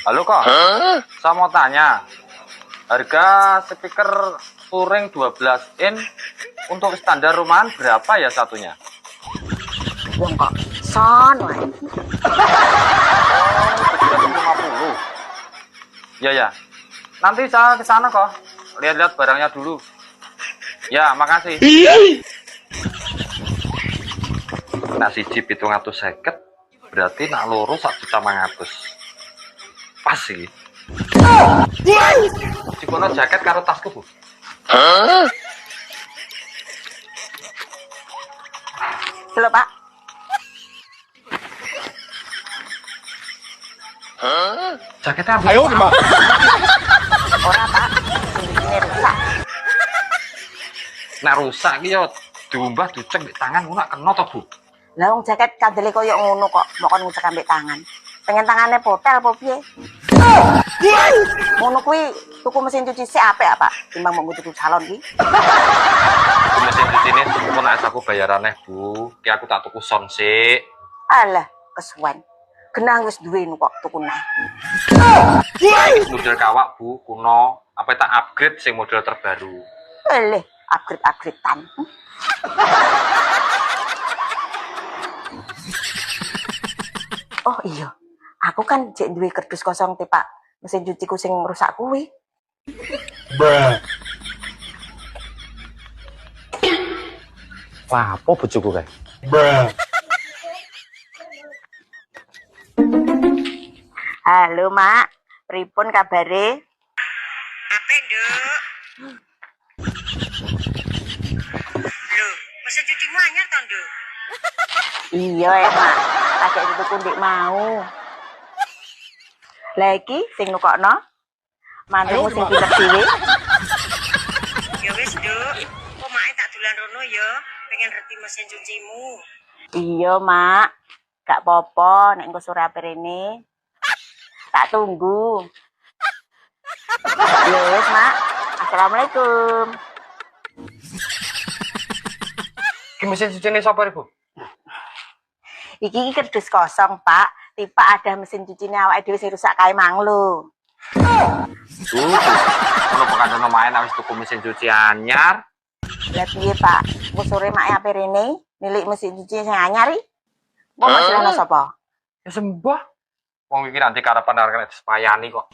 Halo kok, saya mau tanya, harga speaker touring 12 in untuk standar rumahan berapa ya satunya? Wong kok son wae. 750. Ya ya, nanti saya ke sana kok, lihat-lihat barangnya dulu. Ya, makasih. Nah, siji 750, berarti nak loro 1.500.000. Pas sih. Dikono jaket karo tasku, Bu. Lho, Pak. Jaketnya apa? Ayo gimana? Ora, Pak. Ini rusak. Nek rusak iki yo diumbah ducek di tangan ngono kena to, Bu. Lah wong jaket kadele koyo ngono kok, mau kon ngucek ambek tangan. Pengen tangane potel apa piye? Ngono kuwi tuku mesin cuci sik apik, Pak. Timbang mau tuku salon iki. Mesin cuci ini kok nek aku bayaraneh, Bu. Ki aku tak tuku son sik. Alah, kesuwen. Genang wis duwe kok tuku neh. Model kawak, Bu, kuno. Apa tak upgrade sing model terbaru? Eleh, upgrade-upgradean. Oh iya, aku kan jek duwe kerdus kosong te Pak. Mesin cuciku sing rusak kuwi. Bruh. Wah, apa bojoku kae? Bruh. Halo, Mak. Pripun kabare? Apa, Nduk? Loh, mesin cucimu anyar toh, Nduk? Iya, Mak. Agak dituku ndik mau. Lah iki sing nukokno. Mantumu sing pinter dhewe. Ya wis, Nduk. Kok mae tak dolan rono ya, pengen reti mesin cucimu. Iya, Mak. Gak apa-apa nek engko sore ape rene. Tak tunggu. Ya wis, Mak. Assalamualaikum. Ki mesin cuci ini sapa, Bu? Iki kerdus kosong, Pak. Tipe ada mesin cucinya awake dhewe sing rusak kae mang lho. Ono pengadone main wis tuku mesin cuci anyar. Lah piye, Pak? Engko sore mak ape rene nilik mesin cuci sing anyar iki. Mbok masalahno sapa? Ya sembah. Wong iki nanti karepan arek disepayani kok.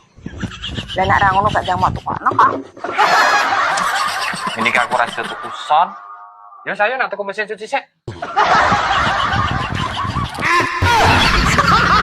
Lah nek ra ngono gak jang mau tukokno kok. Ini kan aku rasa tuku son. Ya saya nak tuku mesin cuci sik.